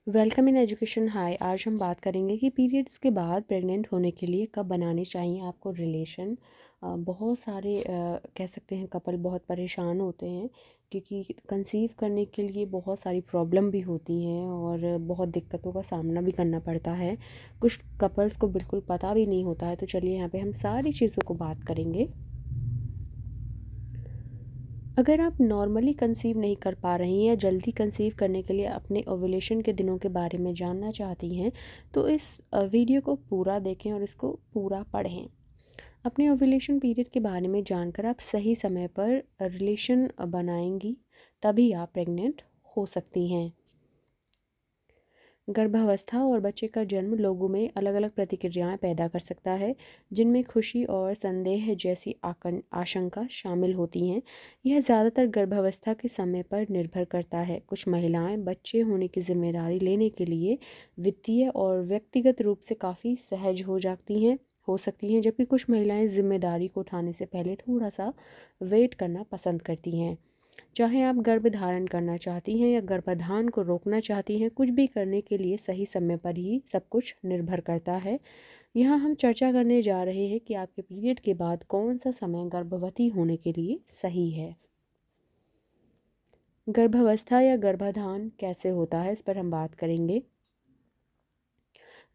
Welcome in education. हाय, आज हम बात करेंगे कि पीरियड्स के बाद प्रेग्नेंट होने के लिए कब बनाने चाहिए आपको रिलेशन। बहुत सारे कह सकते हैं कपल बहुत परेशान होते हैं क्योंकि कंसीव करने के लिए बहुत सारी प्रॉब्लम भी होती हैं और बहुत दिक्कतों का सामना भी करना पड़ता है। कुछ कपल्स को बिल्कुल पता भी नहीं होता है। तो चलिए यहाँ पे हम सारी चीज़ों को बात करेंगे। अगर आप नॉर्मली कंसीव नहीं कर पा रही हैं या जल्दी कंसीव करने के लिए अपने ओव्यूलेशन के दिनों के बारे में जानना चाहती हैं, तो इस वीडियो को पूरा देखें और इसको पूरा पढ़ें। अपने ओव्यूलेशन पीरियड के बारे में जानकर आप सही समय पर रिलेशन बनाएंगी, तभी आप प्रेग्नेंट हो सकती हैं। गर्भावस्था और बच्चे का जन्म लोगों में अलग अलग प्रतिक्रियाएं पैदा कर सकता है, जिनमें खुशी और संदेह जैसी आशंका शामिल होती हैं। यह ज़्यादातर गर्भावस्था के समय पर निर्भर करता है। कुछ महिलाएं बच्चे होने की जिम्मेदारी लेने के लिए वित्तीय और व्यक्तिगत रूप से काफ़ी सहज हो सकती हैं, जबकि कुछ महिलाएं जिम्मेदारी को उठाने से पहले थोड़ा सा वेट करना पसंद करती हैं। चाहे आप गर्भ धारण करना चाहती हैं या गर्भाधान को रोकना चाहती हैं, कुछ भी करने के लिए सही समय पर ही सब कुछ निर्भर करता है। यहाँ हम चर्चा करने जा रहे हैं कि आपके पीरियड के बाद कौन सा समय गर्भवती होने के लिए सही है। गर्भावस्था या गर्भाधान कैसे होता है, इस पर हम बात करेंगे।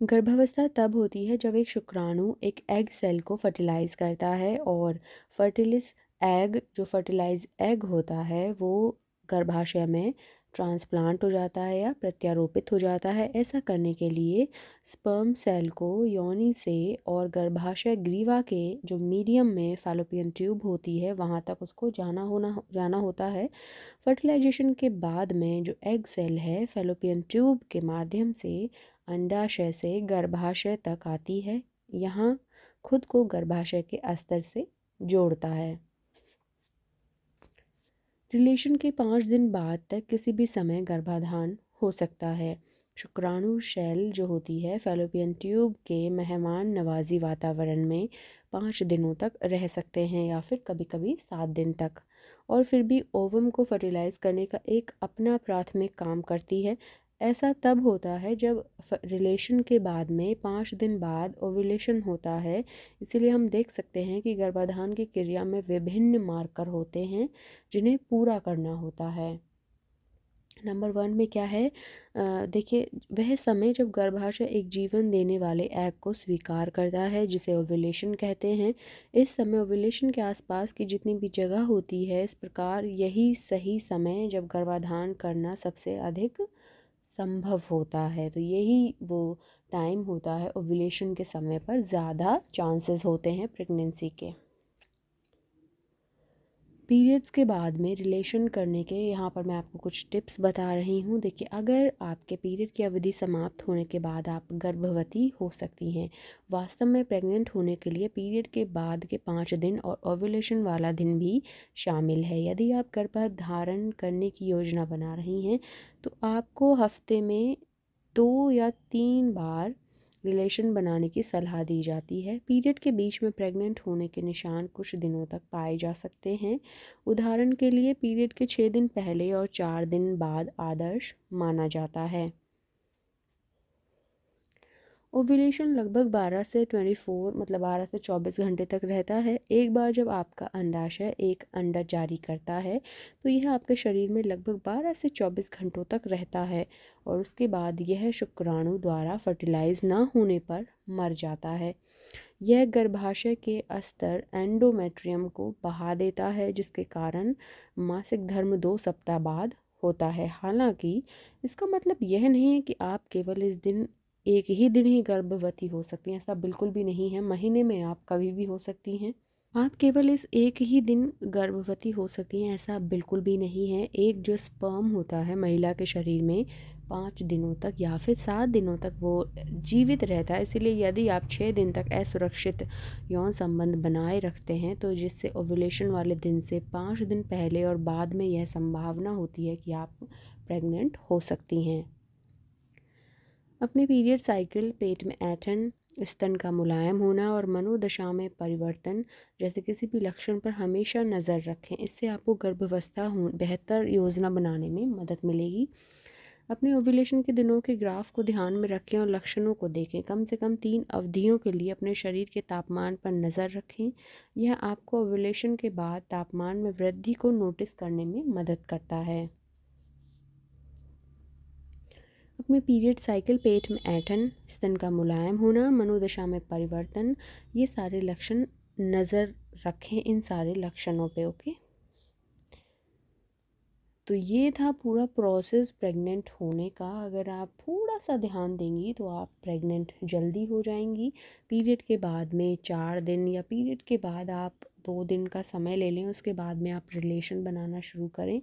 गर्भावस्था तब होती है जब एक शुक्राणु एक एग सेल को फर्टिलाइज करता है और फर्टिलिस एग जो फर्टिलाइज एग होता है वो गर्भाशय में ट्रांसप्लांट हो जाता है या प्रत्यारोपित हो जाता है। ऐसा करने के लिए स्पर्म सेल को योनि से और गर्भाशय ग्रीवा के जो मीडियम में फैलोपियन ट्यूब होती है वहाँ तक उसको जाना होता है। फर्टिलाइजेशन के बाद में जो एग सेल है फैलोपियन ट्यूब के माध्यम से अंडाशय से गर्भाशय तक आती है। यहाँ खुद को गर्भाशय के अस्तर से जोड़ता है। रिलेशन के 5 दिन बाद तक किसी भी समय गर्भाधान हो सकता है। शुक्राणु शेल जो होती है फैलोपियन ट्यूब के मेहमान नवाजी वातावरण में 5 दिनों तक रह सकते हैं या फिर कभी कभी 7 दिन तक, और फिर भी ओवम को फर्टिलाइज करने का एक अपना प्राथमिक काम करती है। ऐसा तब होता है जब रिलेशन के बाद में 5 दिन बाद ओव्यूलेशन होता है। इसीलिए हम देख सकते हैं कि गर्भाधान की क्रिया में विभिन्न मार्कर होते हैं जिन्हें पूरा करना होता है। नंबर 1 में क्या है, देखिए वह समय जब गर्भाशय एक जीवन देने वाले एग को स्वीकार करता है जिसे ओव्यूलेशन कहते हैं। इस समय ओव्यूलेशन के आसपास की जितनी भी जगह होती है, इस प्रकार यही सही समय जब गर्भाधान करना सबसे अधिक संभव होता है। तो यही वो टाइम होता है ओव्यूलेशन के समय पर ज़्यादा चांसेस होते हैं प्रेगनेंसी के। पीरियड्स के बाद में रिलेशन करने के यहाँ पर मैं आपको कुछ टिप्स बता रही हूँ। देखिए, अगर आपके पीरियड की अवधि समाप्त होने के बाद आप गर्भवती हो सकती हैं। वास्तव में प्रेग्नेंट होने के लिए पीरियड के बाद के 5 दिन और ओव्यूलेशन वाला दिन भी शामिल है। यदि आप गर्भधारण करने की योजना बना रही हैं तो आपको हफ्ते में 2 या 3 बार रिलेशन बनाने की सलाह दी जाती है। पीरियड के बीच में प्रेग्नेंट होने के निशान कुछ दिनों तक पाए जा सकते हैं। उदाहरण के लिए पीरियड के 6 दिन पहले और 4 दिन बाद आदर्श माना जाता है। ओव्यूलेशन लगभग 12 घंटे तक रहता है। एक बार जब आपका अंडाशय एक अंडा जारी करता है तो यह आपके शरीर में लगभग 12 से 24 घंटों तक रहता है और उसके बाद यह शुक्राणु द्वारा फर्टिलाइज ना होने पर मर जाता है। यह गर्भाशय के अस्तर एंडोमेट्रियम को बहा देता है, जिसके कारण मासिक धर्म 2 सप्ताह बाद होता है। हालांकि इसका मतलब यह नहीं है कि आप केवल इस दिन एक ही दिन ही गर्भवती हो सकती हैं। ऐसा बिल्कुल भी नहीं है। महीने में आप कभी भी हो सकती हैं। आप केवल इस एक ही दिन गर्भवती हो सकती हैं, ऐसा बिल्कुल भी नहीं है। एक जो स्पर्म होता है महिला के शरीर में 5 दिनों तक या फिर 7 दिनों तक वो जीवित रहता है। इसीलिए यदि आप 6 दिन तक असुरक्षित यौन संबंध बनाए रखते हैं तो जिससे ओव्यूलेशन वाले दिन से 5 दिन पहले और बाद में यह संभावना होती है कि आप प्रेग्नेंट हो सकती हैं। अपने पीरियड साइकिल, पेट में ऐंठन, स्तन का मुलायम होना और मनोदशा में परिवर्तन जैसे किसी भी लक्षण पर हमेशा नज़र रखें। इससे आपको गर्भावस्था हो बेहतर योजना बनाने में मदद मिलेगी। अपने ओव्यूलेशन के दिनों के ग्राफ को ध्यान में रखें और लक्षणों को देखें। कम से कम 3 अवधियों के लिए अपने शरीर के तापमान पर नज़र रखें। यह आपको ओव्यूलेशन के बाद तापमान में वृद्धि को नोटिस करने में मदद करता है। अपने पीरियड साइकिल, पेट में ऐंठन, स्तन का मुलायम होना, मनोदशा में परिवर्तन, ये सारे लक्षण नज़र रखें इन सारे लक्षणों पे। ओके, तो ये था पूरा प्रोसेस प्रेग्नेंट होने का। अगर आप थोड़ा सा ध्यान देंगी तो आप प्रेग्नेंट जल्दी हो जाएंगी। पीरियड के बाद में 4 दिन या पीरियड के बाद आप 2 दिन का समय ले लें, उसके बाद में आप रिलेशन बनाना शुरू करें।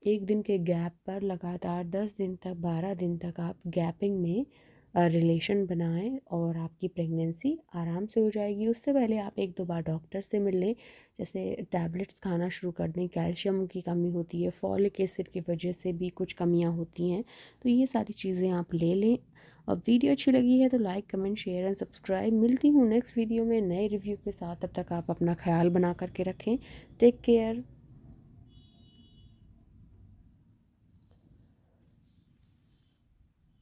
1 दिन के गैप पर लगातार 10 दिन तक, 12 दिन तक आप गैपिंग में रिलेशन बनाएं और आपकी प्रेगनेंसी आराम से हो जाएगी। उससे पहले आप 1-2 बार डॉक्टर से मिल लें, जैसे टैबलेट्स खाना शुरू कर दें। कैल्शियम की कमी होती है, फॉलिक एसिड की वजह से भी कुछ कमियां होती हैं, तो ये सारी चीज़ें आप ले लें। और वीडियो अच्छी लगी है तो like, comment, share and subscribe. मिलती हूँ नेक्स्ट वीडियो में नए रिव्यू के साथ। तब तक आप अपना ख्याल बना करके रखें। Take care.